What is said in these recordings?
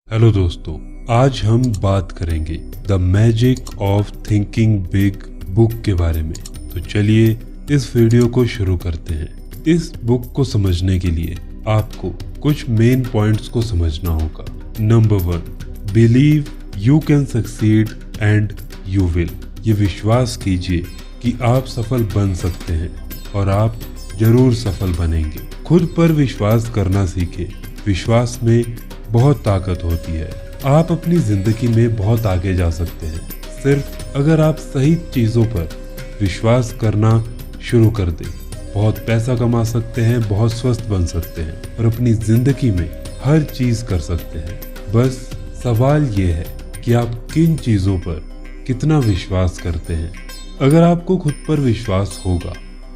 Hello दोस्तों, आज हम बात करेंगे the magic of thinking big book के बारे में। तो चलिए इस वीडियो को शुरू करते हैं। इस बुक को समझने के लिए आपको कुछ मेन पॉइंट्स को समझना होगा। Number 1, believe you can succeed and you will. ये विश्वास कीजिए कि आप सफल बन सकते हैं और आप जरूर सफल बनेंगे। खुद पर विश्वास करना सीखें। विश्वास में बहुत ताकत होती है। आप अपनी जिंदगी में बहुत आगे जा सकते हैं सिर्फ अगर आप सही चीजों पर विश्वास करना शुरू कर दें। बहुत पैसा कमा सकते हैं, बहुत स्वस्थ बन सकते हैं और अपनी जिंदगी में हर चीज कर सकते हैं। बस सवाल ये है कि आप किन चीजों पर कितना विश्वास करते हैं। अगर आपको खुद पर विश्वास होगा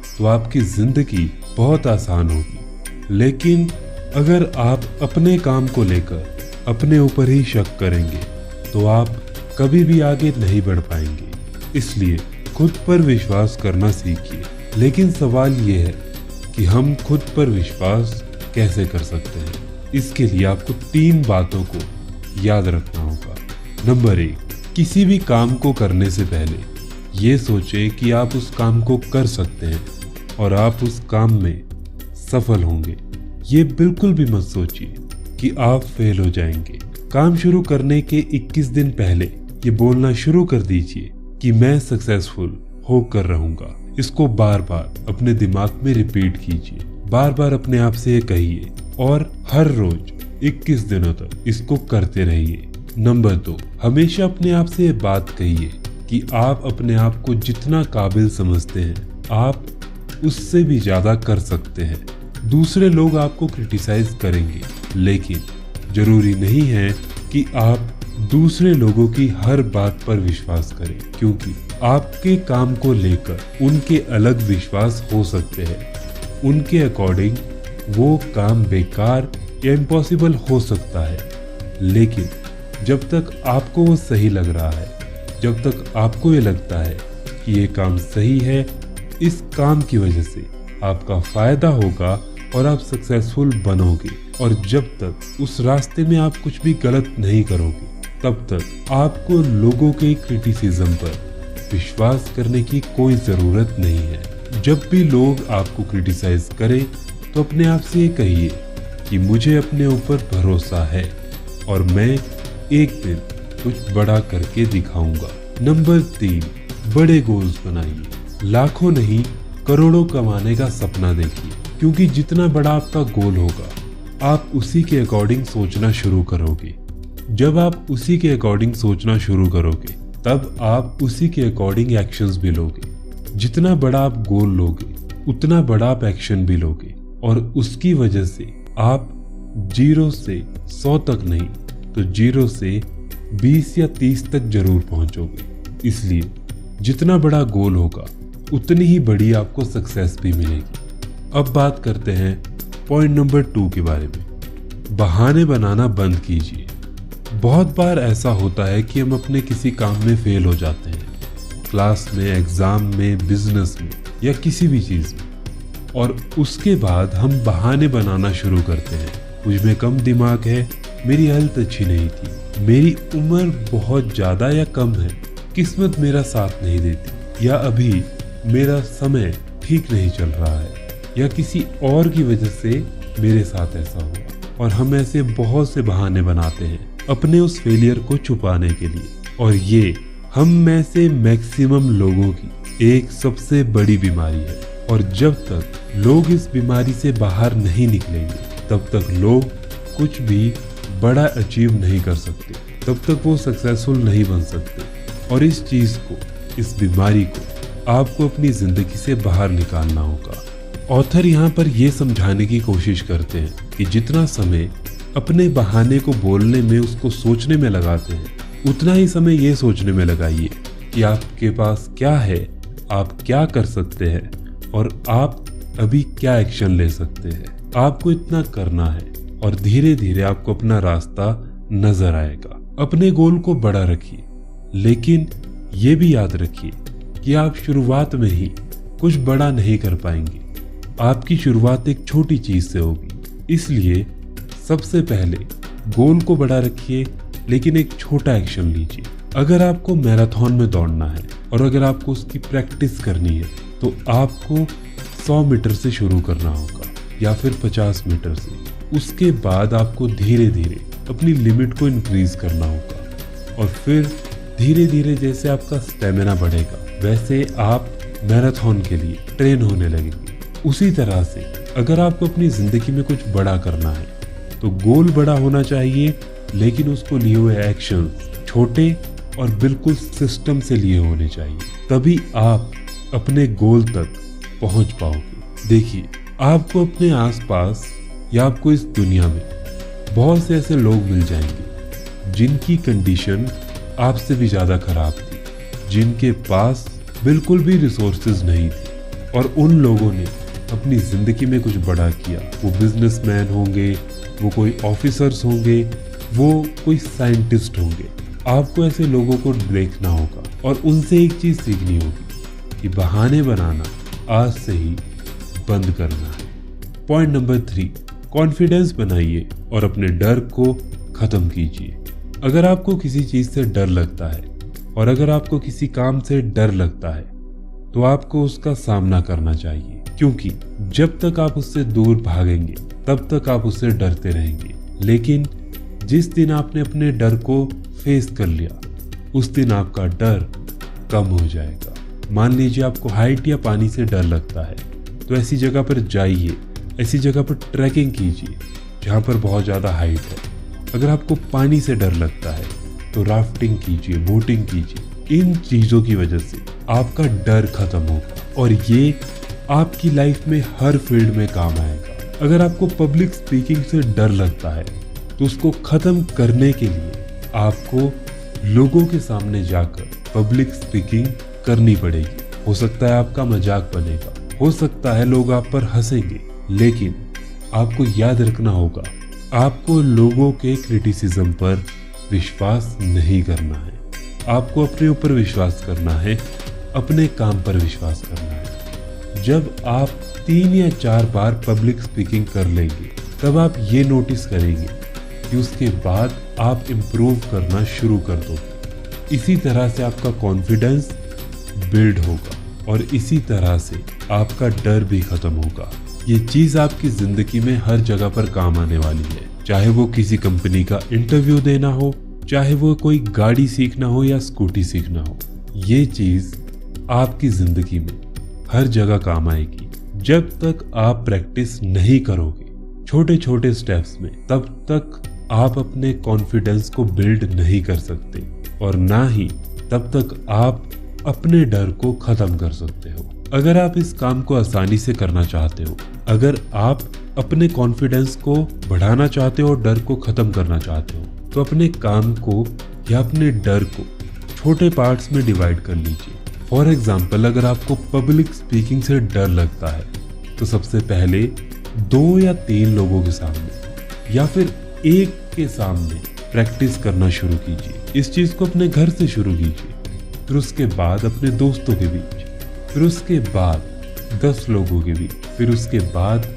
तो आपकी जिंदगी बहुत आसान होगी, लेकिन अगर आप अपने काम को लेकर अपने ऊपर ही शक करेंगे तो आप कभी भी आगे नहीं बढ़ पाएंगे। इसलिए खुद पर विश्वास करना सीखिए। लेकिन सवाल ये है कि हम खुद पर विश्वास कैसे कर सकते हैं। इसके लिए आपको 3 बातों को याद रखना होगा। नंबर 1, किसी भी काम को करने से पहले ये सोचें कि आप उस काम को कर सकते हैं और आप उस काम में सफल होंगे। ये बिल्कुल भी मत सोचिए कि आप फेल हो जाएंगे। काम शुरू करने के 21 दिन पहले ये बोलना शुरू कर दीजिए कि मैं सक्सेसफुल होकर रहूंगा। इसको बार बार अपने दिमाग में रिपीट कीजिए। बार बार अपने आप से ये कहिए और हर रोज 21 दिनों तक इसको करते रहिए। नंबर 2, हमेशा अपने आप से ये बात कहिए कि आप अपने आप को जितना काबिल समझते हैं आप उससे भी ज्यादा कर सकते हैं। दूसरे लोग आपको क्रिटिसाइज करेंगे, लेकिन जरूरी नहीं है कि आप दूसरे लोगों की हर बात पर विश्वास करें, क्योंकि आपके काम को लेकर उनके अलग विश्वास हो सकते हैं। उनके अकॉर्डिंग वो काम बेकार या इम्पॉसिबल हो सकता है, लेकिन जब तक आपको वो सही लग रहा है, जब तक आपको ये लगता है कि ये काम सही है, इस काम की वजह से आपका फायदा होगा और आप सक्सेसफुल बनोगे, और जब तक उस रास्ते में आप कुछ भी गलत नहीं करोगे तब तक आपको लोगों के क्रिटिसिज्म पर विश्वास करने की कोई ज़रूरत नहीं है। जब भी लोग आपको क्रिटिसाइज करें तो अपने आप से ये कहिए कि मुझे अपने ऊपर भरोसा है और मैं एक दिन कुछ बड़ा करके दिखाऊंगा। नंबर 3, बड़े गोल्स बनाइए। लाखों नहीं करोड़ों कमाने का सपना देखिए, क्योंकि जितना बड़ा आपका गोल होगा आप उसी के अकॉर्डिंग सोचना शुरू करोगे। जब आप उसी के अकॉर्डिंग सोचना शुरू करोगे तब आप उसी के अकॉर्डिंग एक्शंस भी लोगे। जितना बड़ा आप गोल लोगे उतना बड़ा आप एक्शन भी लोगे, और उसकी वजह से आप 0 से 100 तक नहीं तो 0 से 20 या 30 तक जरूर पहुंचोगे। इसलिए जितना बड़ा गोल होगा उतनी ही बड़ी आपको सक्सेस भी मिलेगी। अब बात करते हैं पॉइंट नंबर 2 के बारे में। बहाने बनाना बंद कीजिए। बहुत बार ऐसा होता है कि हम अपने किसी काम में फेल हो जाते हैं, क्लास में, एग्जाम में, बिजनेस में या किसी भी चीज़ में, और उसके बाद हम बहाने बनाना शुरू करते हैं। मुझ में कम दिमाग है, मेरी हेल्थ अच्छी नहीं थी, मेरी उम्र बहुत ज़्यादा या कम है, किस्मत मेरा साथ नहीं देती, या अभी मेरा समय ठीक नहीं चल रहा है, या किसी और की वजह से मेरे साथ ऐसा हुआ। और हम ऐसे बहुत से बहाने बनाते हैं अपने उस फेलियर को छुपाने के लिए, और ये हम में से मैक्सिमम लोगों की एक सबसे बड़ी बीमारी है। और जब तक लोग इस बीमारी से बाहर नहीं निकलेंगे तब तक लोग कुछ भी बड़ा अचीव नहीं कर सकते, तब तक वो सक्सेसफुल नहीं बन सकते। और इस चीज को, इस बीमारी को आपको अपनी जिंदगी से बाहर निकालना होगा। ऑथर यहाँ पर यह समझाने की कोशिश करते हैं कि जितना समय अपने बहाने को बोलने में, उसको सोचने में लगाते हैं, उतना ही समय ये सोचने में लगाइए कि आपके पास क्या है, आप क्या कर सकते हैं और आप अभी क्या एक्शन ले सकते हैं। आपको इतना करना है और धीरे धीरे आपको अपना रास्ता नजर आएगा। अपने गोल को बड़ा रखिए, लेकिन ये भी याद रखिए कि आप शुरुआत में ही कुछ बड़ा नहीं कर पाएंगे। आपकी शुरुआत एक छोटी चीज से होगी। इसलिए सबसे पहले गोल को बड़ा रखिए, लेकिन एक छोटा एक्शन लीजिए। अगर आपको मैराथन में दौड़ना है और अगर आपको उसकी प्रैक्टिस करनी है तो आपको 100 मीटर से शुरू करना होगा या फिर 50 मीटर से। उसके बाद आपको धीरे धीरे अपनी लिमिट को इंक्रीज करना होगा और फिर धीरे धीरे जैसे आपका स्टेमिना बढ़ेगा वैसे आप मैराथन के लिए ट्रेन होने लगेंगे। उसी तरह से अगर आपको अपनी जिंदगी में कुछ बड़ा करना है तो गोल बड़ा होना चाहिए, लेकिन उसको लिए हुए एक्शन छोटे और बिल्कुल सिस्टम से लिए होने चाहिए। तभी आप अपने गोल तक पहुंच पाओगे। देखिए, आपको अपने आसपास या आपको इस दुनिया में बहुत से ऐसे लोग मिल जाएंगे जिनकी कंडीशन आपसे भी ज्यादा खराब थी, जिनके पास बिल्कुल भी रिसोर्सेज नहीं थी और उन लोगों ने अपनी जिंदगी में कुछ बड़ा किया। वो बिजनेसमैन होंगे, वो कोई ऑफिसर्स होंगे, वो कोई साइंटिस्ट होंगे। आपको ऐसे लोगों को देखना होगा और उनसे एक चीज सीखनी होगी कि बहाने बनाना आज से ही बंद करना है। पॉइंट नंबर 3, कॉन्फिडेंस बनाइए और अपने डर को खत्म कीजिए। अगर आपको किसी चीज से डर लगता है और अगर आपको किसी काम से डर लगता है तो आपको उसका सामना करना चाहिए, क्योंकि जब तक आप उससे दूर भागेंगे तब तक आप उससे डरते रहेंगे। लेकिन जिस दिन आपने अपने डर को फेस कर लिया उस दिन आपका डर कम हो जाएगा। मान लीजिए आपको हाइट या पानी से डर लगता है तो ऐसी जगह पर जाइए, ऐसी जगह पर ट्रैकिंग कीजिए जहाँ पर बहुत ज़्यादा हाइट है। अगर आपको पानी से डर लगता है तो राफ्टिंग कीजिए, बोटिंग कीजिए। इन चीज़ों की वजह से आपका डर खत्म होगा और ये आपकी लाइफ में हर फील्ड में काम आएगा। अगर आपको पब्लिक स्पीकिंग से डर लगता है तो उसको खत्म करने के लिए आपको लोगों के सामने जाकर पब्लिक स्पीकिंग करनी पड़ेगी। हो सकता है आपका मजाक बनेगा, हो सकता है लोग आप पर हंसेंगे, लेकिन आपको याद रखना होगा आपको लोगों के क्रिटिसिज्म पर विश्वास नहीं करना है। आपको अपने ऊपर विश्वास करना है, अपने काम पर विश्वास करना है। जब आप 3 या 4 बार पब्लिक स्पीकिंग कर लेंगे तब आप ये नोटिस करेंगे कि उसके बाद आप इम्प्रूव करना शुरू कर दोगे। इसी तरह से आपका कॉन्फिडेंस बिल्ड होगा और इसी तरह से आपका डर भी खत्म होगा। ये चीज आपकी जिंदगी में हर जगह पर काम आने वाली है, चाहे वो किसी कंपनी का इंटरव्यू देना हो, चाहे वो कोई गाड़ी सीखना हो या स्कूटी सीखना हो। ये चीज आपकी जिंदगी में हर जगह काम आएगी। जब तक आप प्रैक्टिस नहीं करोगे छोटे छोटे स्टेप्स में, तब तक आप अपने कॉन्फिडेंस को बिल्ड नहीं कर सकते और ना ही तब तक आप अपने डर को खत्म कर सकते हो। अगर आप इस काम को आसानी से करना चाहते हो, अगर आप अपने कॉन्फिडेंस को बढ़ाना चाहते हो और डर को खत्म करना चाहते हो, तो अपने काम को या अपने डर को छोटे पार्ट्स में डिवाइड कर लीजिए। फॉर एग्जाम्पल, अगर आपको पब्लिक स्पीकिंग से डर लगता है तो सबसे पहले 2 या 3 लोगों के सामने या फिर एक के सामने प्रैक्टिस करना शुरू कीजिए। इस चीज को अपने घर से शुरू कीजिए, फिर उसके बाद अपने दोस्तों के बीच, फिर उसके बाद 10 लोगों के बीच, फिर उसके बाद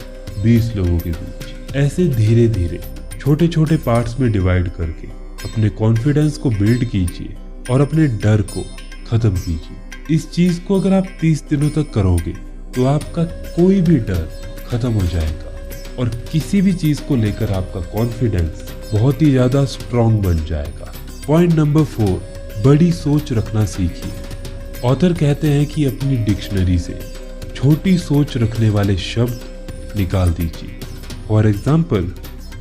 20 लोगों के बीच। ऐसे धीरे धीरे छोटे छोटे पार्ट्स में डिवाइड करके अपने कॉन्फिडेंस को बिल्ड कीजिए और अपने डर को खत्म कीजिए। इस चीज को अगर आप 30 दिनों तक करोगे तो आपका कोई भी डर खत्म हो जाएगा और किसी भी चीज को लेकर आपका कॉन्फिडेंस बहुत ही ज्यादा स्ट्रॉन्ग बन जाएगा। पॉइंट नंबर 4, बड़ी सोच रखना सीखिए। ऑथर कहते हैं कि अपनी डिक्शनरी से छोटी सोच रखने वाले शब्द निकाल दीजिए। फॉर एग्जाम्पल,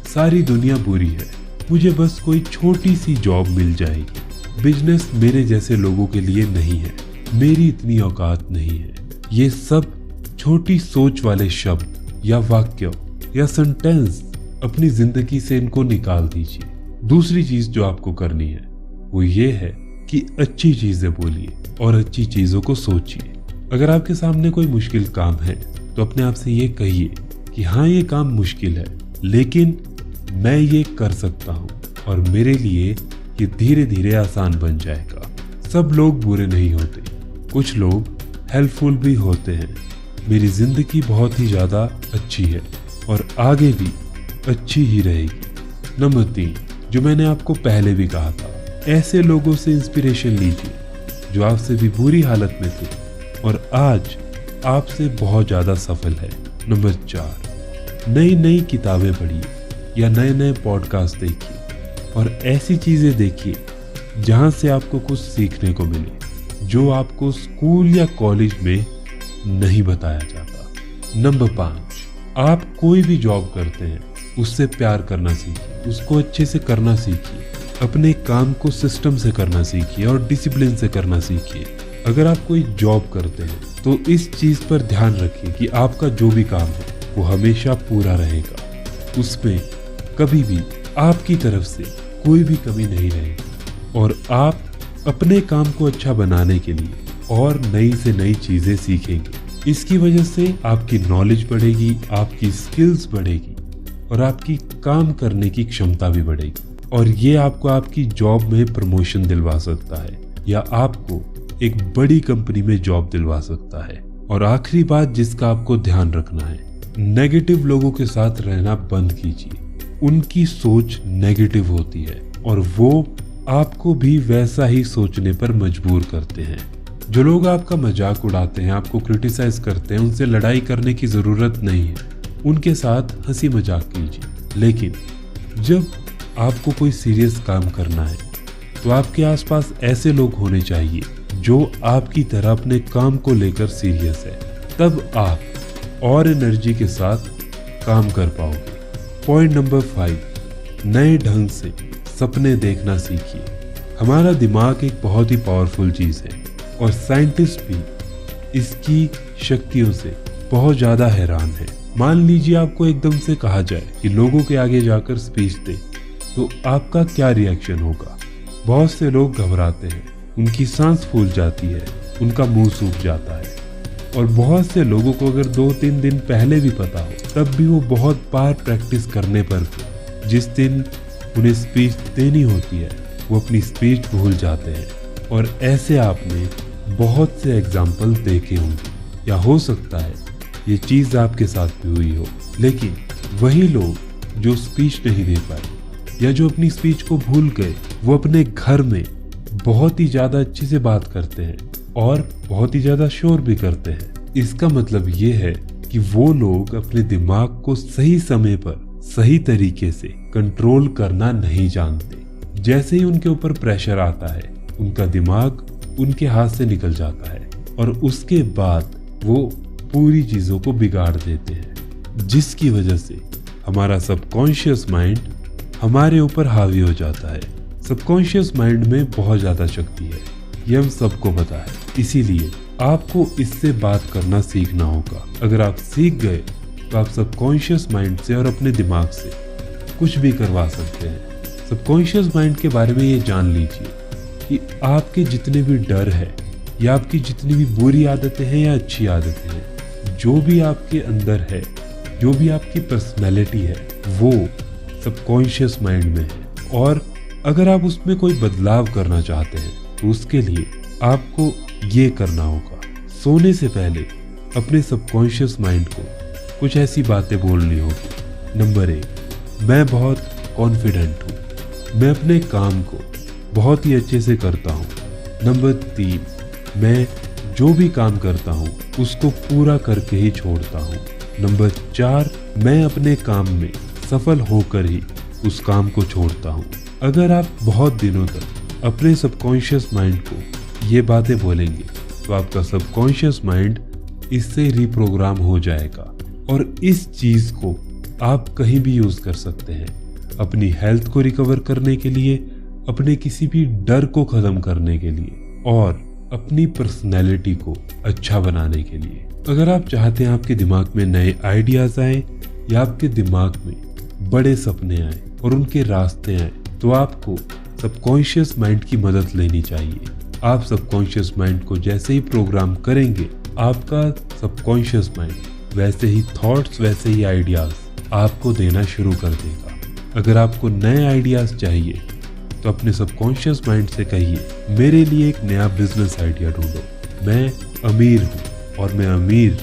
सारी दुनिया बुरी है, मुझे बस कोई छोटी सी जॉब मिल जाएगी। बिजनेस मेरे जैसे लोगों के लिए नहीं है, मेरी इतनी औकात नहीं है। ये सब छोटी सोच वाले शब्द या वाक्य या सेंटेंस अपनी जिंदगी से इनको निकाल दीजिए। दूसरी चीज जो आपको करनी है वो ये है कि अच्छी चीजें बोलिए और अच्छी चीजों को सोचिए। अगर आपके सामने कोई मुश्किल काम है तो अपने आप से ये कहिए कि हाँ, ये काम मुश्किल है लेकिन मैं ये कर सकता हूँ और मेरे लिए ये धीरे धीरे आसान बन जाएगा। सब लोग बुरे नहीं होते, कुछ लोग हेल्पफुल भी होते हैं। मेरी जिंदगी बहुत ही ज्यादा अच्छी है और आगे भी अच्छी ही रहेगी। नंबर 3, जो मैंने आपको पहले भी कहा था, ऐसे लोगों से इंस्पिरेशन लीजिए जो आपसे भी बुरी हालत में थे और आज आपसे बहुत ज्यादा सफल है। नंबर 4, नई नई किताबें पढ़िए या नए नए पॉडकास्ट देखिए और ऐसी चीजें देखिए जहां से आपको कुछ सीखने को मिले जो आपको स्कूल या कॉलेज में नहीं बताया जाता। नंबर 5, आप कोई भी जॉब करते हैं उससे प्यार करना सीखिए, उसको अच्छे से करना सीखिए, अपने काम को सिस्टम से करना सीखिए और डिसिप्लिन से करना सीखिए। अगर आप कोई जॉब करते हैं तो इस चीज पर ध्यान रखिए कि आपका जो भी काम है वो हमेशा पूरा रहेगा, उसमें कभी भी आपकी तरफ से कोई भी कमी नहीं रहेगी और आप अपने काम को अच्छा बनाने के लिए और नई से नई चीजें सीखेंगे। इसकी वजह से आपकी नॉलेज बढ़ेगी, आपकी स्किल्स बढ़ेगी और आपकी काम करने की क्षमता भी बढ़ेगी और ये आपको आपकी जॉब में प्रमोशन दिलवा सकता है या आपको एक बड़ी कंपनी में जॉब दिलवा सकता है। और आखिरी बात जिसका आपको ध्यान रखना है, नेगेटिव लोगों के साथ रहना बंद कीजिए। उनकी सोच नेगेटिव होती है और वो आपको भी वैसा ही सोचने पर मजबूर करते हैं। जो लोग आपका मजाक उड़ाते हैं, आपको क्रिटिसाइज करते हैं, उनसे लड़ाई करने की जरूरत नहीं है, उनके साथ हंसी मजाक कीजिए। लेकिन जब आपको कोई सीरियस काम करना है तो आपके आसपास ऐसे लोग होने चाहिए जो आपकी तरह अपने काम को लेकर सीरियस है, तब आप और एनर्जी के साथ काम कर पाओगे। पॉइंट नंबर 5, नए ढंग से सपने देखना सीखिए। हमारा दिमाग एक बहुत ही पावरफुल चीज है और साइंटिस्ट भी इसकी शक्तियों से बहुत ज्यादा हैरान है। मान लीजिए आपको एकदम से कहा जाए कि लोगों के आगे जाकर स्पीच दे, तो आपका क्या रिएक्शन होगा? बहुत से लोग घबराते हैं, उनकी सांस फूल जाती है, उनका मुंह सूख जाता है और बहुत से लोगों को अगर 2-3 दिन पहले भी पता हो तब भी वो बहुत बार प्रैक्टिस करने पर जिस दिन उन्हें स्पीच देनी होती है वो अपनी स्पीच भूल जाते हैं। और ऐसे आपने बहुत से एग्जाम्पल देखे होंगे या हो सकता है ये चीज आपके साथ भी हुई हो। लेकिन वही लोग जो स्पीच नहीं दे पाए या जो अपनी स्पीच को भूल गए, वो अपने घर में बहुत ही ज्यादा अच्छे से बात करते हैं और बहुत ही ज्यादा शोर भी करते हैं। इसका मतलब ये है कि वो लोग अपने दिमाग को सही समय पर सही तरीके से कंट्रोल करना नहीं जानते। जैसे ही उनके ऊपर प्रेशर आता है उनका दिमाग उनके हाथ से निकल जाता है और उसके बाद वो पूरी चीजों को बिगाड़ देते हैं, जिसकी वजह से हमारा सबकॉन्शियस माइंड हमारे ऊपर हावी हो जाता है। सबकॉन्शियस माइंड में बहुत ज्यादा शक्ति है, ये हम सबको पता है। इसीलिए आपको इससे बात करना सीखना होगा। अगर आप सीख गए तो आप सबकॉन्शियस माइंड से और अपने दिमाग से कुछ भी करवा सकते हैं। सबकॉन्शियस माइंड के बारे में ये जान लीजिए कि आपके जितने भी डर है या आपकी जितनी भी बुरी आदतें हैं या अच्छी आदतें हैं, जो भी आपके अंदर है, जो भी आपकी पर्सनैलिटी है, वो सबकॉन्शियस माइंड में है। और अगर आप उसमें कोई बदलाव करना चाहते हैं तो उसके लिए आपको ये करना होगा, सोने से पहले अपने सबकॉन्शियस माइंड को कुछ ऐसी बातें बोलनी होगी। नंबर 1, मैं बहुत कॉन्फिडेंट हूँ, मैं अपने काम को बहुत ही अच्छे से करता हूँ। नंबर 3, मैं जो भी काम करता हूँ उसको पूरा करके ही छोड़ता हूँ। नंबर 4, मैं अपने काम में सफल होकर ही उस काम को छोड़ता हूँ। अगर आप बहुत दिनों तक अपने सबकॉन्शियस माइंड को ये बातें बोलेंगे तो आपका सबकॉन्शियस माइंड इससे रिप्रोग्राम हो जाएगा और इस चीज को आप कहीं भी यूज कर सकते हैं, अपनी हेल्थ को रिकवर करने के लिए, अपने किसी भी डर को खत्म करने के लिए और अपनी पर्सनैलिटी को अच्छा बनाने के लिए। अगर आप चाहते हैं आपके दिमाग में नए आइडियाज आए या आपके दिमाग में बड़े सपने आए और उनके रास्ते आए, तो आपको सबकॉन्शियस माइंड की मदद लेनी चाहिए। आप सबकॉन्शियस माइंड को जैसे ही प्रोग्राम करेंगे, आपका सबकॉन्शियस माइंड वैसे ही थॉट्स, वैसे ही आइडियाज आपको देना शुरू कर देगा। अगर आपको नए आइडियाज चाहिए तो अपने सबकॉन्शियस माइंड से कहिए, मेरे लिए एक नया बिजनेस आइडिया ढूंढो। मैं अमीर हूँ और मैं अमीर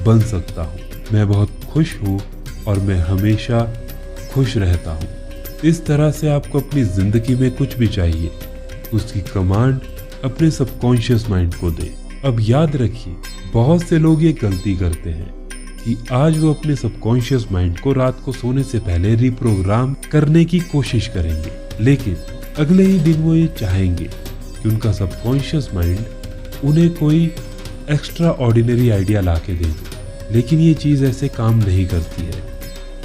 बन सकता हूँ। मैं बहुत खुश हूँ और मैं हमेशा खुश रहता हूँ। इस तरह से आपको अपनी जिंदगी में कुछ भी चाहिए उसकी कमांड अपने सबकॉन्शियस माइंड को दे। अब याद रखिए, बहुत से लोग ये गलती करते हैं कि आज वो अपने सबकॉन्शियस माइंड को रात को सोने से पहले रिप्रोग्राम करने की कोशिश करेंगे, लेकिन अगले ही दिन वो ये चाहेंगे कि उनका सबकॉन्शियस माइंड उन्हें कोई एक्स्ट्रा ऑर्डिनरी आइडिया ला के दे दे, लेकिन ये चीज़ ऐसे काम नहीं करती है।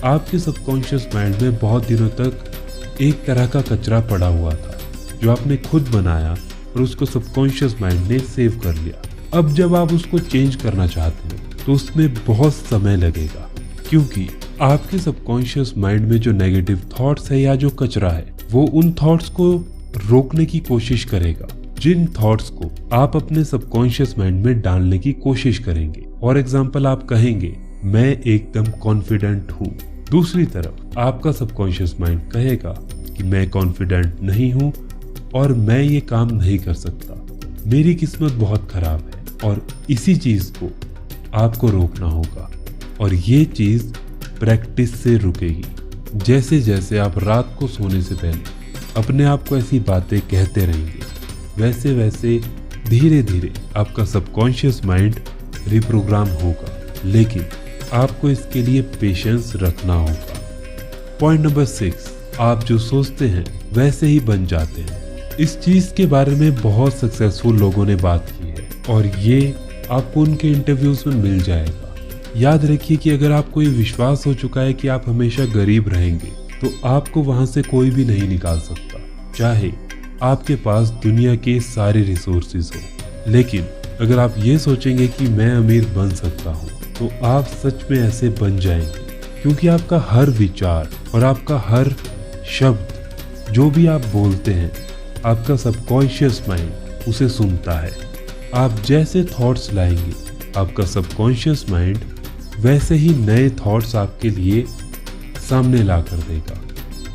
आपके सबकॉन्शियस माइंड में बहुत दिनों तक एक तरह का कचरा पड़ा हुआ था जो आपने खुद बनाया और उसको सबकॉन्शियस माइंड ने सेव कर लिया। अब जब आप उसको चेंज करना चाहते हो तो उसमें बहुत समय लगेगा, क्योंकि आपके सबकॉन्शियस माइंड में जो नेगेटिव थॉट्स है या जो कचरा है वो उन थॉट्स को रोकने की कोशिश करेगा, जिन थॉट्स को आप अपने सबकॉन्शियस माइंड में डालने की कोशिश करेंगे। फॉर एग्जाम्पल, आप कहेंगे मैं एकदम कॉन्फिडेंट हूँ, दूसरी तरफ आपका सबकॉन्शियस माइंड कहेगा कि मैं कॉन्फिडेंट नहीं हूँ और मैं ये काम नहीं कर सकता, मेरी किस्मत बहुत खराब है। और इसी चीज को आपको रोकना होगा और ये चीज प्रैक्टिस से रुकेगी। जैसे जैसे आप रात को सोने से पहले अपने आप को ऐसी बातें कहते रहेंगे, वैसे वैसे धीरे धीरे आपका सबकॉन्शियस माइंड रिप्रोग्राम होगा, लेकिन आपको इसके लिए पेशेंस रखना होगा। पॉइंट नंबर 6, आप जो सोचते हैं वैसे ही बन जाते हैं। इस चीज के बारे में बहुत सक्सेसफुल लोगों ने बात की है और ये आपको उनके इंटरव्यूज में मिल जाएगा। याद रखिए कि अगर आपको ये विश्वास हो चुका है कि आप हमेशा गरीब रहेंगे तो आपको वहां से कोई भी नहीं निकाल सकता, चाहे आपके पास दुनिया के सारे रिसोर्सेज हो। लेकिन अगर आप ये सोचेंगे कि मैं अमीर बन सकता हूँ तो आप सच में ऐसे बन जाएंगे, क्योंकि आपका हर विचार और आपका हर शब्द जो भी आप बोलते हैं आपका सबकॉन्शियस माइंड उसे सुनता है। आप जैसे थॉट्स लाएंगे आपका सबकॉन्शियस माइंड वैसे ही नए थॉट्स आपके लिए सामने ला कर देगा।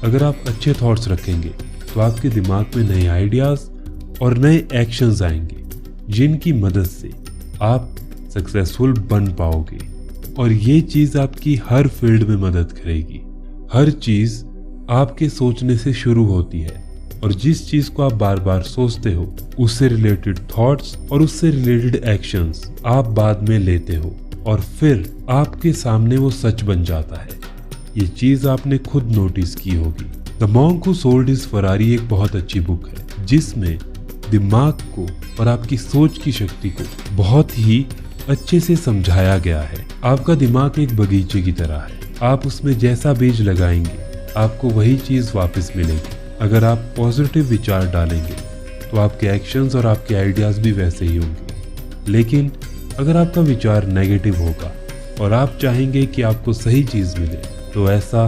अगर आप अच्छे थॉट्स रखेंगे तो आपके दिमाग में नए आइडियाज और नए एक्शंस आएंगे, जिनकी मदद से आप सक्सेसफुल बन पाओगे। और ये चीज आपकी हर फील्ड में मदद करेगी। हर चीज आपके सोचने से शुरू होती है और जिस चीज को आप बार बार सोचते हो उससे रिलेटेड थॉट्स और उससे रिलेटेड एक्शंस आप बाद में लेते हो और फिर आपके सामने वो सच बन जाता है। ये चीज आपने खुद नोटिस की होगी। The monk who sold his Ferrari एक बहुत अच्छी बुक है जिसमें दिमाग को और आपकी सोच की शक्ति को बहुत ही अच्छे से समझाया गया है। आपका दिमाग एक बगीचे की तरह है, आप उसमें जैसा बीज लगाएंगे आपको वही चीज वापस मिलेगी। अगर आप पॉजिटिव विचार डालेंगे तो आपके एक्शंस और आपके आइडियाज भी वैसे ही होंगे। लेकिन अगर आपका विचार नेगेटिव होगा और आप चाहेंगे कि आपको सही चीज मिले तो ऐसा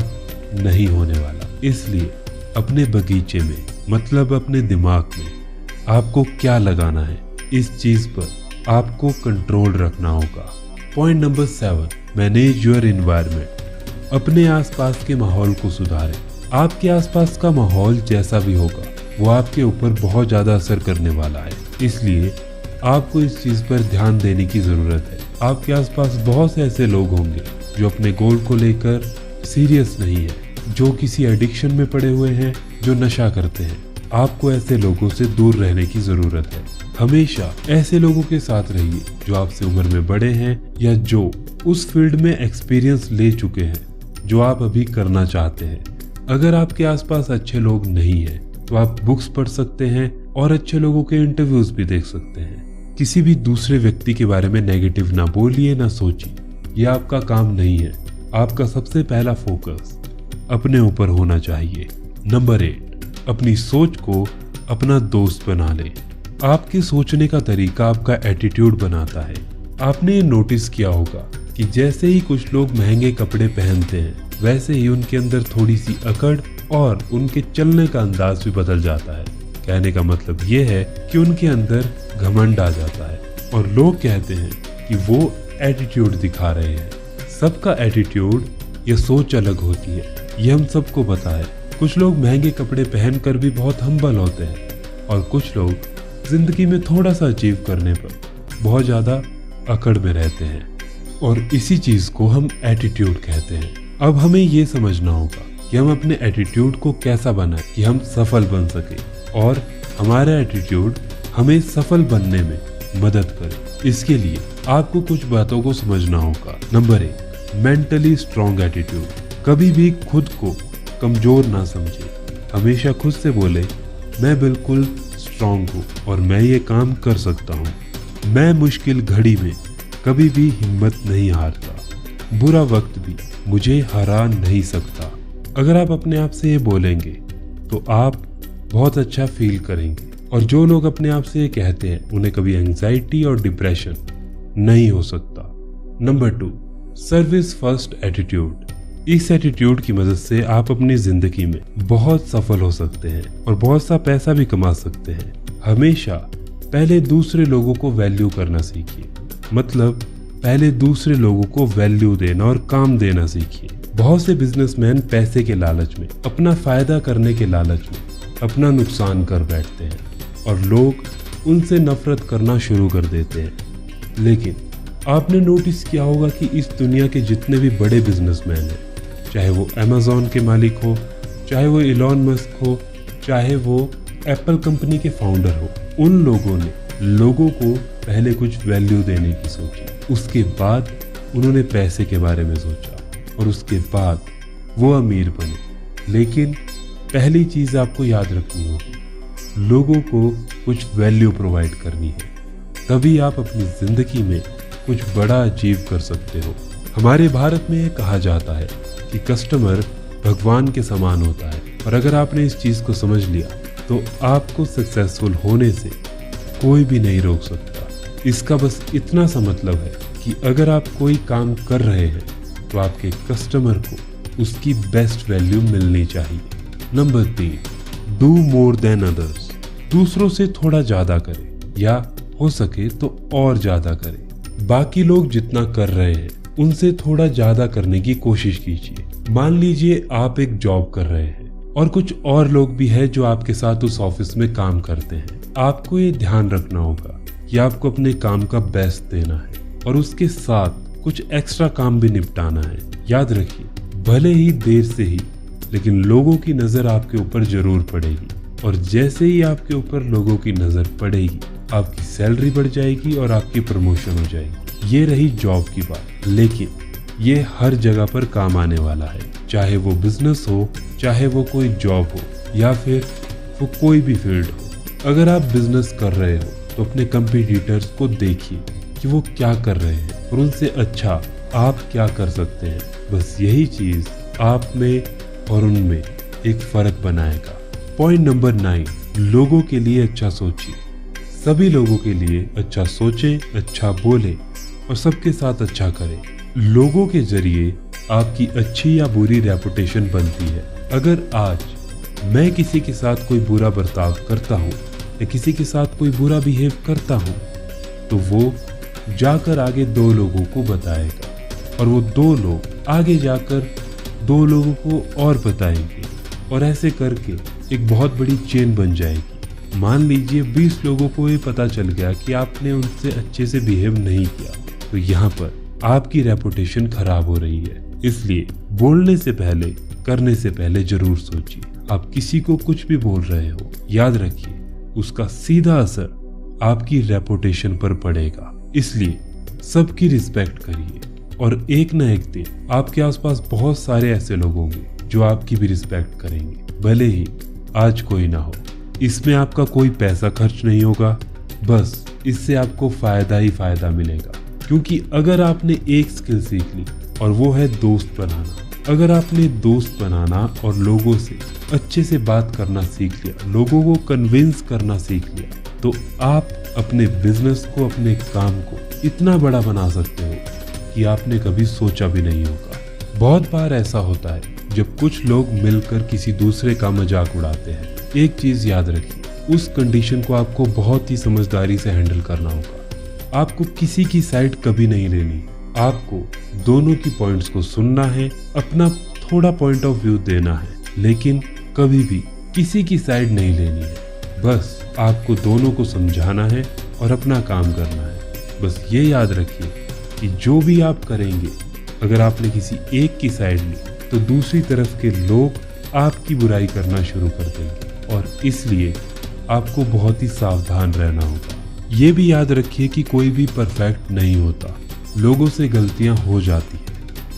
नहीं होने वाला। इसलिए अपने बगीचे में, मतलब अपने दिमाग में आपको क्या लगाना है, इस चीज पर आपको कंट्रोल रखना होगा। Point number 7, manage your environment. अपने आसपास के माहौल को सुधारें। आपके आसपास का माहौल जैसा भी होगा वो आपके ऊपर बहुत ज्यादा असर करने वाला है, इसलिए आपको इस चीज पर ध्यान देने की जरूरत है। आपके आसपास बहुत से ऐसे लोग होंगे जो अपने गोल को लेकर सीरियस नहीं है, जो किसी एडिक्शन में पड़े हुए हैं, जो नशा करते हैं। आपको ऐसे लोगों से दूर रहने की जरूरत है। हमेशा ऐसे लोगों के साथ रहिए जो आपसे उम्र में बड़े हैं या जो उस फील्ड में एक्सपीरियंस ले चुके हैं जो आप अभी करना चाहते हैं। अगर आपके आसपास अच्छे लोग नहीं हैं तो आप बुक्स पढ़ सकते हैं और अच्छे लोगों के इंटरव्यूज भी देख सकते हैं। किसी भी दूसरे व्यक्ति के बारे में नेगेटिव ना बोलिए, ना सोचिए, यह आपका काम नहीं है। आपका सबसे पहला फोकस अपने ऊपर होना चाहिए। नंबर 8, अपनी सोच को अपना दोस्त बना ले। आपके सोचने का तरीका आपका एटीट्यूड बनाता है। आपने ये नोटिस किया होगा कि जैसे ही कुछ लोग महंगे कपड़े पहनते हैं वैसे ही उनके अंदर थोड़ी सी अकड़ और उनके चलने का अंदाज भी बदल जाता है। कहने का मतलब ये है कि उनके अंदर घमंड आ जाता है और लोग कहते हैं कि वो एटीट्यूड दिखा रहे हैं। सबका एटीट्यूड या सोच अलग होती है, ये हम सबको पता है। कुछ लोग महंगे कपड़े पहनकर भी बहुत हम्बल होते हैं और कुछ लोग जिंदगी में थोड़ा सा अचीव करने पर बहुत ज्यादा अकड़ में रहते हैं और इसी चीज को हम एटीट्यूड कहते हैं। अब हमें ये समझना होगा कि हम अपने एटीट्यूड को कैसा बनाएं कि हम सफल बन सके और हमारा एटीट्यूड हमें सफल बनने में मदद करे। इसके लिए आपको कुछ बातों को समझना होगा। Number 1, mentally strong attitude. कभी भी खुद को कमजोर ना समझे। हमेशा खुद से बोले, मैं बिल्कुल स्ट्रॉन्ग हूँ और मैं ये काम कर सकता हूँ। मैं मुश्किल घड़ी में कभी भी हिम्मत नहीं हारता। बुरा वक्त भी मुझे हरा नहीं सकता। अगर आप अपने आप से ये बोलेंगे तो आप बहुत अच्छा फील करेंगे। और जो लोग अपने आप से ये कहते हैं उन्हें कभी एंजाइटी और डिप्रेशन नहीं हो सकता। Number 2, service first attitude. इस एटीट्यूड की मदद से आप अपनी जिंदगी में बहुत सफल हो सकते हैं और बहुत सा पैसा भी कमा सकते हैं। हमेशा पहले दूसरे लोगों को वैल्यू करना सीखिए। मतलब पहले दूसरे लोगों को वैल्यू देना और काम देना सीखिए। बहुत से बिजनेसमैन पैसे के लालच में, अपना फायदा करने के लालच में अपना नुकसान कर बैठते हैं और लोग उनसे नफरत करना शुरू कर देते हैं। लेकिन आपने नोटिस किया होगा कि इस दुनिया के जितने भी बड़े बिजनेसमैन हैं, चाहे वो अमेज़न के मालिक हो, चाहे वो इलॉन मस्क हो, चाहे वो एप्पल कंपनी के फाउंडर हो, उन लोगों ने लोगों को पहले कुछ वैल्यू देने की सोची। उसके बाद उन्होंने पैसे के बारे में सोचा और उसके बाद वो अमीर बने। लेकिन पहली चीज़ आपको याद रखनी होगी, लोगों को कुछ वैल्यू प्रोवाइड करनी है। तभी आप अपनी जिंदगी में कुछ बड़ा अचीव कर सकते हो। हमारे भारत में ये कहा जाता है कि कस्टमर भगवान के समान होता है और अगर आपने इस चीज़ को समझ लिया तो आपको सक्सेसफुल होने से कोई भी नहीं रोक सकता। इसका बस इतना सा मतलब है कि अगर आप कोई काम कर रहे हैं तो आपके कस्टमर को उसकी बेस्ट वैल्यू मिलनी चाहिए। Number 3, do more than others. दूसरों से थोड़ा ज़्यादा करें या हो सके तो और ज़्यादा करें। बाकी लोग जितना कर रहे हैं उनसे थोड़ा ज़्यादा करने की कोशिश कीजिए। मान लीजिए आप एक जॉब कर रहे हैं और कुछ और लोग भी हैं जो आपके साथ उस ऑफिस में काम करते हैं। आपको ये ध्यान रखना होगा कि आपको अपने काम का बेस्ट देना है और उसके साथ कुछ एक्स्ट्रा काम भी निपटाना है। याद रखिए, भले ही देर से ही, लेकिन लोगों की नज़र आपके ऊपर जरूर पड़ेगी और जैसे ही आपके ऊपर लोगों की नज़र पड़ेगी आपकी सैलरी बढ़ जाएगी और आपकी प्रमोशन हो जाएगी। ये रही जॉब की बात, लेकिन ये हर जगह पर काम आने वाला है। चाहे वो बिजनेस हो, चाहे वो कोई जॉब हो या फिर वो कोई भी फील्ड हो। अगर आप बिजनेस कर रहे हो तो अपने कंपटीटर्स को देखिए कि वो क्या कर रहे हैं और उनसे अच्छा आप क्या कर सकते हैं। बस यही चीज़ आप में और उनमें एक फ़र्क बनाएगा। पॉइंट नंबर 9, लोगों के लिए अच्छा सोचिए। सभी लोगों के लिए अच्छा सोचें, अच्छा बोलें और सबके साथ अच्छा करें। लोगों के जरिए आपकी अच्छी या बुरी रेपुटेशन बनती है। अगर आज मैं किसी के साथ कोई बुरा बर्ताव करता हूँ या किसी के साथ कोई बुरा बिहेव करता हूँ तो वो जाकर आगे 2 लोगों को बताएगा और वो 2 लोग आगे जाकर 2 लोगों को और बताएंगे और ऐसे करके एक बहुत बड़ी चेन बन जाएगी। मान लीजिए 20 लोगों को ये पता चल गया कि आपने उनसे अच्छे से बिहेव नहीं किया, तो यहाँ पर आपकी रेपुटेशन खराब हो रही है। इसलिए बोलने से पहले, करने से पहले जरूर सोचिए। आप किसी को कुछ भी बोल रहे हो, याद रखिए उसका सीधा असर आपकी रेपुटेशन पर पड़ेगा। इसलिए सबकी रिस्पेक्ट करिए और एक ना एक दिन आपके आसपास बहुत सारे ऐसे लोग होंगे जो आपकी भी रिस्पेक्ट करेंगे, भले ही आज कोई ना हो। इसमें आपका कोई पैसा खर्च नहीं होगा, बस इससे आपको फायदा ही फायदा मिलेगा। क्योंकि अगर आपने एक स्किल सीख ली और वो है दोस्त बनाना, अगर आपने दोस्त बनाना और लोगों से अच्छे से बात करना सीख लिया, लोगों को कन्विंस करना सीख लिया, तो आप अपने बिजनेस को, अपने काम को इतना बड़ा बना सकते हो कि आपने कभी सोचा भी नहीं होगा। बहुत बार ऐसा होता है जब कुछ लोग मिलकर किसी दूसरे का मजाक उड़ाते हैं। एक चीज याद रखिए, उस कंडीशन को आपको बहुत ही समझदारी से हैंडल करना होगा। आपको किसी की साइड कभी नहीं लेनी, आपको दोनों की पॉइंट्स को सुनना है, अपना थोड़ा पॉइंट ऑफ व्यू देना है, लेकिन कभी भी किसी की साइड नहीं लेनी है। बस आपको दोनों को समझाना है और अपना काम करना है। बस ये याद रखिए कि जो भी आप करेंगे, अगर आपने किसी एक की साइड ली तो दूसरी तरफ के लोग आपकी बुराई करना शुरू कर देंगे और इसलिए आपको बहुत ही सावधान रहना होगा। ये भी याद रखिए कि कोई भी परफेक्ट नहीं होता, लोगों से गलतियां हो जाती हैं।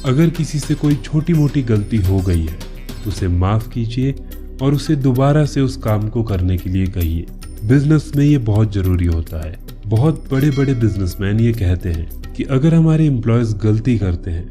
अगर किसी से कोई छोटी मोटी गलती हो गई है तो उसे माफ कीजिए और उसे दोबारा से उस काम को करने के लिए कहिए। बिजनेस में ये बहुत जरूरी होता है। बहुत बड़े बड़े बिजनेसमैन ये कहते हैं कि अगर हमारे एम्प्लॉयज गलती करते हैं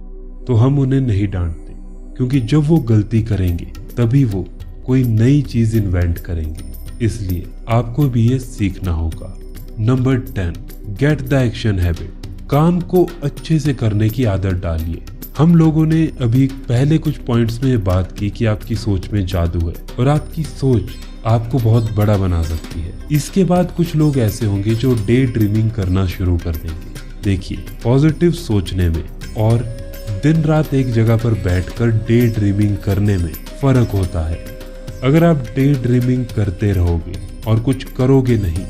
तो हम उन्हें नहीं डांटते, क्योंकि जब वो गलती करेंगे तभी वो कोई नई चीज इन्वेंट करेंगे। इसलिए आपको भी ये सीखना होगा। Number 10, get the action habit. काम को अच्छे से करने की आदत डालिए। हम लोगों ने अभी पहले कुछ पॉइंट्स में बात की कि आपकी सोच में जादू है और आपकी सोच आपको बहुत बड़ा बना सकती है। इसके बाद कुछ लोग ऐसे होंगे जो डे ड्रीमिंग करना शुरू कर देंगे। देखिए, पॉजिटिव सोचने में और दिन रात एक जगह पर बैठकर डे ड्रीमिंग करने में फर्क होता है। अगर आप डे ड्रीमिंग करते रहोगे और कुछ करोगे नहीं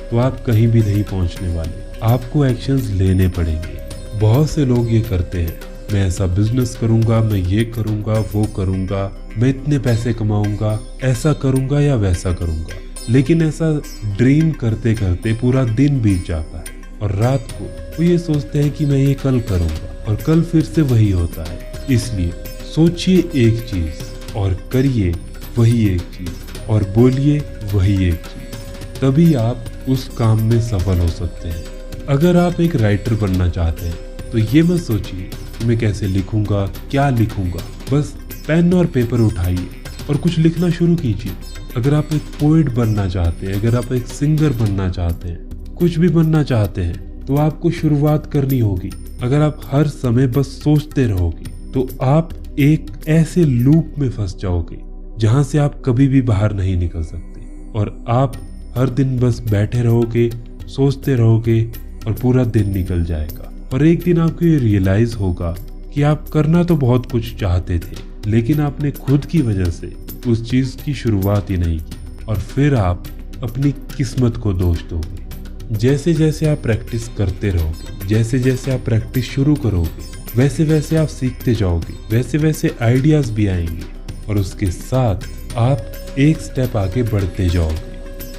तो आप कहीं भी नहीं पहुंचने वाले। आपको एक्शंस लेने पड़ेंगे। बहुत से लोग ये करते हैं, मैं ऐसा बिजनेस करूंगा, मैं ये करूंगा, वो करूंगा, मैं इतने पैसे कमाऊंगा, ऐसा करूंगा या वैसा करूंगा। लेकिन ऐसा ड्रीम करते करते पूरा दिन बीत जाता है और रात को वो ये सोचते हैं कि मैं ये कल करूंगा और कल फिर से वही होता है। इसलिए सोचिए एक चीज और करिए वही एक चीज और बोलिए वही एक चीज, तभी आप उस काम में सफल हो सकते हैं। अगर आप एक राइटर बनना चाहते हैं तो ये मत सोचिए कि मैं कैसे लिखूंगा, क्या लिखूंगा। बस पेन और पेपर उठाइए और कुछ लिखना शुरू कीजिए। अगर आप एक पोएट बनना चाहते हैं, अगर आप एक सिंगर बनना चाहते हैं, कुछ भी बनना चाहते हैं, तो आपको शुरुआत करनी होगी। अगर आप हर समय बस सोचते रहोगे तो आप एक ऐसे लूप में फंस जाओगे जहां से आप कभी भी बाहर नहीं निकल सकते और आप हर दिन बस बैठे रहोगे, सोचते रहोगे और पूरा दिन निकल जाएगा। और एक दिन आपको ये रियलाइज होगा कि आप करना तो बहुत कुछ चाहते थे, लेकिन आपने खुद की वजह से उस चीज की शुरुआत ही नहीं की और फिर आप अपनी किस्मत को दोष दोगे। जैसे जैसे आप प्रैक्टिस करते रहोगे, जैसे जैसे आप प्रैक्टिस शुरू करोगे, वैसे वैसे आप सीखते जाओगे, वैसे वैसे आइडियाज भी आएंगे और उसके साथ आप एक स्टेप आगे बढ़ते जाओगे।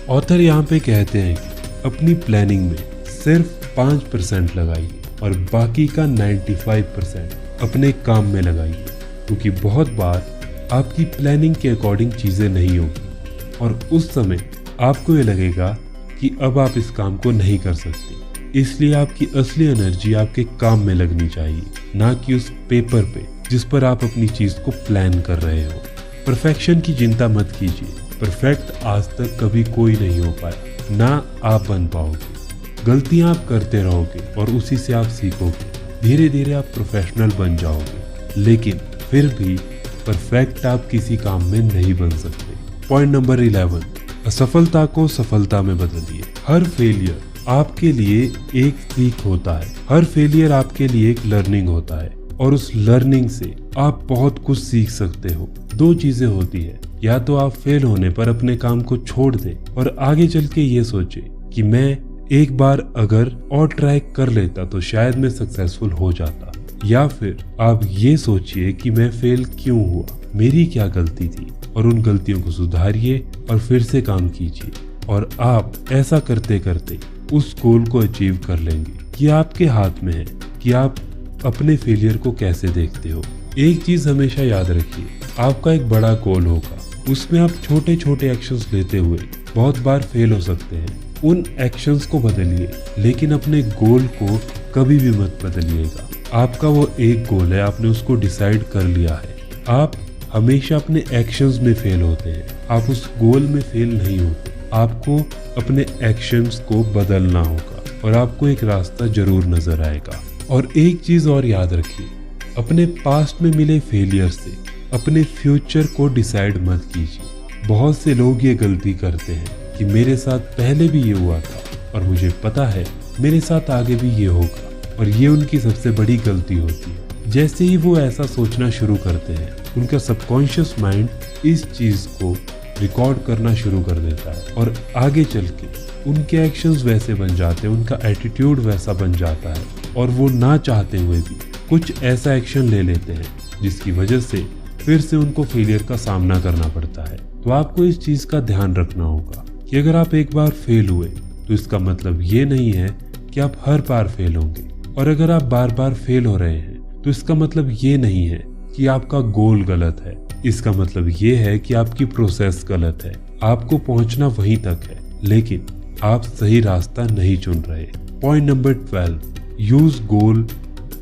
ऑथर यहाँ पे कहते हैं कि अपनी प्लानिंग में सिर्फ 5% लगाइए और बाकी का 95% अपने काम में लगाइए, क्योंकि बहुत बार आपकी प्लानिंग के अकॉर्डिंग चीजें नहीं होगी और उस समय आपको ये लगेगा कि अब आप इस काम को नहीं कर सकते। इसलिए आपकी असली एनर्जी आपके काम में लगनी चाहिए, ना कि उस पेपर पे जिस पर आप अपनी चीज को प्लान कर रहे हो। परफेक्शन की चिंता मत कीजिए। परफेक्ट आज तक कभी कोई नहीं हो पाया, ना आप बन पाओगे। गलतियां आप करते रहोगे और उसी से आप सीखोगे। धीरे धीरे आप प्रोफेशनल बन जाओगे, लेकिन फिर भी परफेक्ट आप किसी काम में नहीं बन सकते। पॉइंट नंबर 11, असफलता को सफलता में बदलिए। हर फेलियर आपके लिए एक सीख होता है, हर फेलियर आपके लिए एक लर्निंग होता है और उस लर्निंग से आप बहुत कुछ सीख सकते हो। दो चीजें होती है, या तो आप फेल होने पर अपने काम को छोड़ दें और आगे चल के ये सोचे कि मैं एक बार अगर और ट्राई कर लेता तो शायद मैं सक्सेसफुल हो जाता, या फिर आप ये सोचिए कि मैं फेल क्यों हुआ, मेरी क्या गलती थी, और उन गलतियों को सुधारिए और फिर से काम कीजिए और आप ऐसा करते करते उस गोल को अचीव कर लेंगे। ये आपके हाथ में है कि आप अपने फेलियर को कैसे देखते हो। एक चीज हमेशा याद रखिए, आपका एक बड़ा गोल होगा, उसमें आप छोटे छोटे एक्शंस लेते हुए बहुत बार फेल हो सकते हैं। उन एक्शंस को बदलिए, लेकिन अपने गोल को कभी भी मत बदलिएगा। आपका वो एक गोल है, आपने उसको डिसाइड कर लिया है। आप हमेशा अपने एक्शंस में फेल होते हैं, आप उस गोल में फेल नहीं होते। आपको अपने एक्शंस को बदलना होगा और आपको एक रास्ता जरूर नजर आएगा। और एक चीज और याद रखिए, अपने पास्ट में मिले फेलियर से अपने फ्यूचर को डिसाइड मत कीजिए। बहुत से लोग ये गलती करते हैं कि मेरे साथ पहले भी ये हुआ था और मुझे पता है मेरे साथ आगे भी ये होगा, और ये उनकी सबसे बड़ी गलती होती है। जैसे ही वो ऐसा सोचना शुरू करते हैं, उनका सबकॉन्शियस माइंड इस चीज को रिकॉर्ड करना शुरू कर देता है और आगे चल के उनके एक्शंस वैसे बन जाते हैं, उनका एटीट्यूड वैसा बन जाता है और वो ना चाहते हुए भी कुछ ऐसा एक्शन ले लेते हैं जिसकी वजह से फिर से उनको फेलियर का सामना करना पड़ता है। तो आपको इस चीज का ध्यान रखना होगा कि अगर आप एक बार फेल हुए तो इसका मतलब ये नहीं है कि आप हर बार फेल होंगे, और अगर आप बार बार फेल हो रहे हैं तो इसका मतलब ये नहीं है कि आपका गोल गलत है। इसका मतलब ये है कि आपकी प्रोसेस गलत है। आपको पहुंचना वहीं तक है, लेकिन आप सही रास्ता नहीं चुन रहे। Point number 12, use goal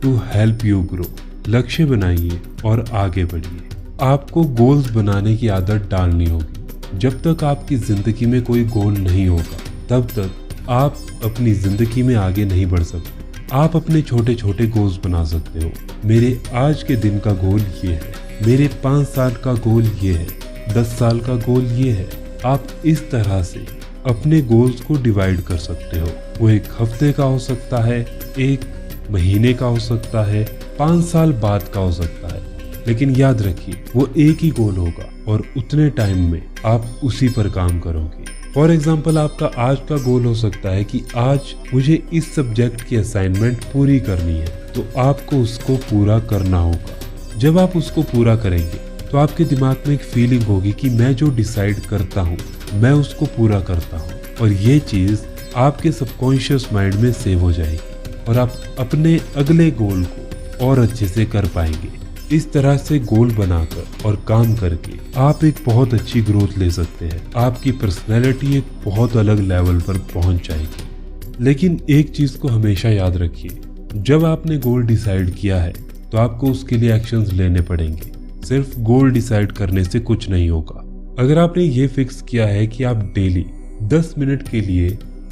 to help you grow. लक्ष्य बनाइए और आगे बढ़िए। आपको गोल्स बनाने की आदत डालनी होगी। जब तक आपकी जिंदगी में कोई गोल नहीं होगा तब तक आप अपनी जिंदगी में आगे नहीं बढ़ सकते। आप अपने छोटे छोटे गोल्स बना सकते हो। मेरे आज के दिन का गोल ये है, मेरे 5 साल का गोल ये है, 10 साल का गोल ये है। आप इस तरह से अपने गोल्स को डिवाइड कर सकते हो। वो एक हफ्ते का हो सकता है, एक महीने का हो सकता है, 5 साल बाद का हो सकता है, लेकिन याद रखिए वो एक ही गोल होगा और उतने टाइम में आप उसी पर काम करोगे। फॉर एग्जाम्पल, आपका आज का गोल हो सकता है कि आज मुझे इस सब्जेक्ट की असाइनमेंट पूरी करनी है, तो आपको उसको पूरा करना होगा। जब आप उसको पूरा करेंगे तो आपके दिमाग में एक फीलिंग होगी कि मैं जो डिसाइड करता हूँ मैं उसको पूरा करता हूँ, और ये चीज आपके सबकॉन्शियस माइंड में सेव हो जाएगी और आप अपने अगले गोल को और अच्छे से कर पाएंगे। इस तरह से गोल बनाकर और काम करके आप एक बहुत अच्छी ग्रोथ ले सकते हैं। आपकी पर्सनैलिटी एक बहुत अलग लेवल पर पहुंच जाएगी। लेकिन एक चीज को हमेशा याद रखिए, जब आपने गोल डिसाइड किया है तो आपको उसके लिए एक्शंस लेने पड़ेंगे। सिर्फ गोल डिसाइड करने से कुछ नहीं होगा। अगर आपने ये फिक्स किया है कि आप डेली 10 मिनट के लिए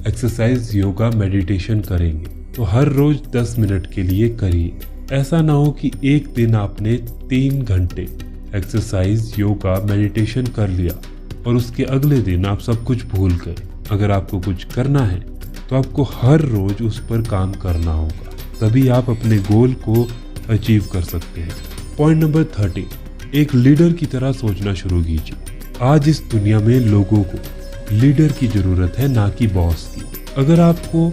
एक्सरसाइज, योगा, मेडिटेशन करेंगे, तो हर रोज 10 मिनट के लिए करिए। ऐसा ना हो कि एक दिन आपने 3 घंटे एक्सरसाइज, योगा, मेडिटेशन कर लिया और उसके अगले दिन आप सब कुछ भूल गए। अगर आपको कुछ करना है तो आपको हर रोज उस पर काम करना होगा, तभी आप अपने गोल को अचीव कर सकते हैं। पॉइंट नंबर 30, एक लीडर की तरह सोचना शुरू कीजिए। आज इस दुनिया में लोगों को लीडर की जरूरत है, ना कि बॉस की। अगर आपको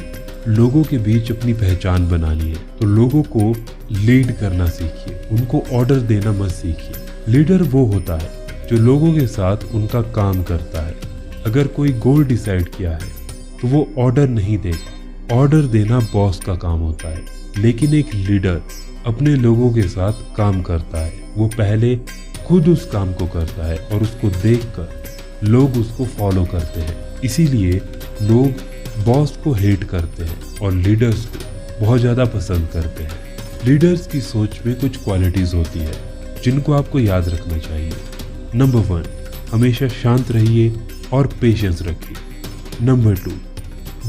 लोगों के बीच अपनी पहचान बनानी है तो लोगों को लीड करना सीखिए, उनको ऑर्डर देना मत सीखिए। लीडर वो होता है जो लोगों के साथ उनका काम करता है। अगर कोई गोल डिसाइड किया है तो वो ऑर्डर नहीं देगा, ऑर्डर देना बॉस का काम होता है। लेकिन एक लीडर अपने लोगों के साथ काम करता है। वो पहले खुद उस काम को करता है और उसको देखकर लोग उसको फॉलो करते हैं। इसीलिए लोग बॉस को हेट करते हैं और लीडर्स को बहुत ज़्यादा पसंद करते हैं। लीडर्स की सोच में कुछ क्वालिटीज होती है जिनको आपको याद रखना चाहिए। नंबर 1, हमेशा शांत रहिए और पेशेंस रखिए। नंबर 2,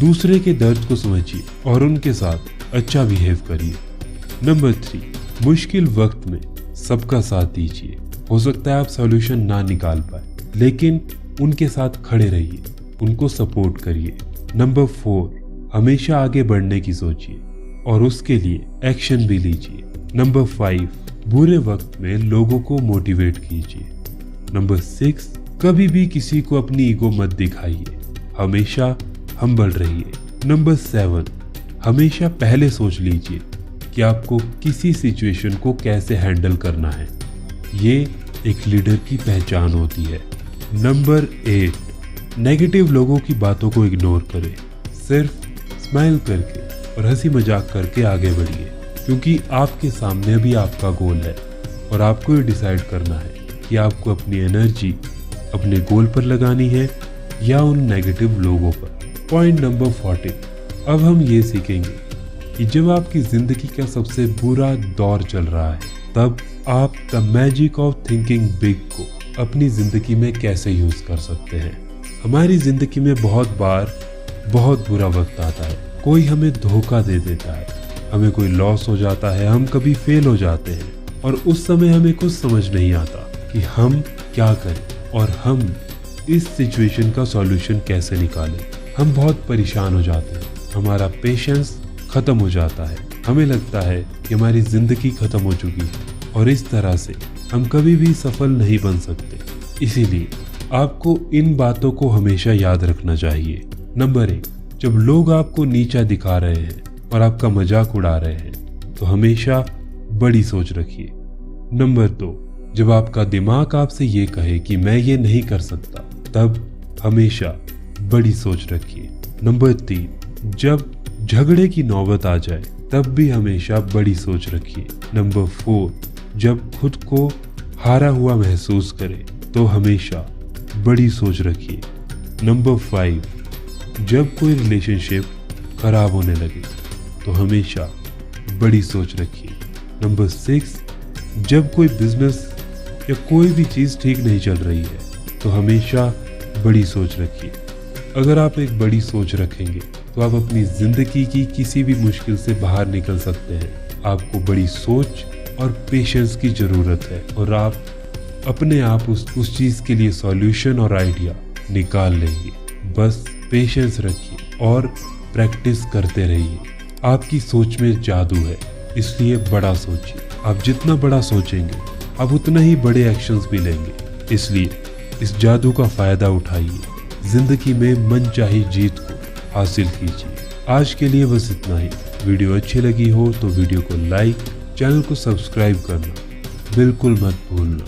दूसरे के दर्द को समझिए और उनके साथ अच्छा बिहेव करिए। नंबर 3, मुश्किल वक्त में सबका साथ दीजिए। हो सकता है आप सॉल्यूशन ना निकाल पाए, लेकिन उनके साथ खड़े रहिए, उनको सपोर्ट करिए। नंबर 4, हमेशा आगे बढ़ने की सोचिए और उसके लिए एक्शन भी लीजिए। नंबर 5, बुरे वक्त में लोगों को मोटिवेट कीजिए। नंबर 6, कभी भी किसी को अपनी ईगो मत दिखाइए, हमेशा हम्बल रहिए। नंबर 7, हमेशा पहले सोच लीजिए कि आपको किसी सिचुएशन को कैसे हैंडल करना है। ये एक लीडर की पहचान होती है। नंबर 8, नेगेटिव लोगों की बातों को इग्नोर करें। सिर्फ स्माइल करके और हंसी मजाक करके आगे बढ़िए, क्योंकि आपके सामने भी आपका गोल है और आपको ये डिसाइड करना है कि आपको अपनी एनर्जी अपने गोल पर लगानी है या उन नेगेटिव लोगों पर। पॉइंट नंबर 40, अब हम ये सीखेंगे कि जब आपकी जिंदगी का सबसे बुरा दौर चल रहा है तब आप the magic of thinking big को अपनी जिंदगी में कैसे यूज कर सकते हैं। हमारी जिंदगी में बहुत बार बहुत बुरा वक्त आता है, कोई हमें धोखा दे देता है, हमें कोई लॉस हो जाता है, हम कभी फेल हो जाते हैं और उस समय हमें कुछ समझ नहीं आता कि हम क्या करें और हम इस सिचुएशन का सॉल्यूशन कैसे निकालें। हम बहुत परेशान हो जाते हैं, हमारा पेशेंस खत्म हो जाता है, हमें लगता है कि हमारी जिंदगी खत्म हो चुकी है और इस तरह से हम कभी भी सफल नहीं बन सकते। इसीलिए आपको इन बातों को हमेशा याद रखना चाहिए। नंबर 1, जब लोग आपको नीचा दिखा रहे हैं और आपका मजाक उड़ा रहे हैं तो हमेशा बड़ी सोच रखिए। नंबर 2, जब आपका दिमाग आपसे ये कहे कि मैं ये नहीं कर सकता, तब हमेशा बड़ी सोच रखिए। नंबर 3, जब झगड़े की नौबत आ जाए तब भी हमेशा बड़ी सोच रखिए। नंबर 4, जब खुद को हारा हुआ महसूस करे तो हमेशा बड़ी सोच रखिए। नंबर 5, जब कोई रिलेशनशिप खराब होने लगे तो हमेशा बड़ी सोच रखिए। नंबर 6, जब कोई बिजनेस या कोई भी चीज़ ठीक नहीं चल रही है तो हमेशा बड़ी सोच रखिए। अगर आप एक बड़ी सोच रखेंगे तो आप अपनी ज़िंदगी की किसी भी मुश्किल से बाहर निकल सकते हैं। आपको बड़ी सोच और पेशेंस की ज़रूरत है और आप अपने आप उस चीज़ के लिए सॉल्यूशन और आइडिया निकाल लेंगे। बस पेशेंस रखिए और प्रैक्टिस करते रहिए। आपकी सोच में जादू है, इसलिए बड़ा सोचिए। आप जितना बड़ा सोचेंगे आप उतना ही बड़े एक्शंस भी लेंगे। इसलिए इस जादू का फ़ायदा उठाइए, ज़िंदगी में मनचाही जीत को हासिल कीजिए। आज के लिए बस इतना ही। वीडियो अच्छी लगी हो तो वीडियो को लाइक, चैनल को सब्सक्राइब करना बिल्कुल मत भूलना।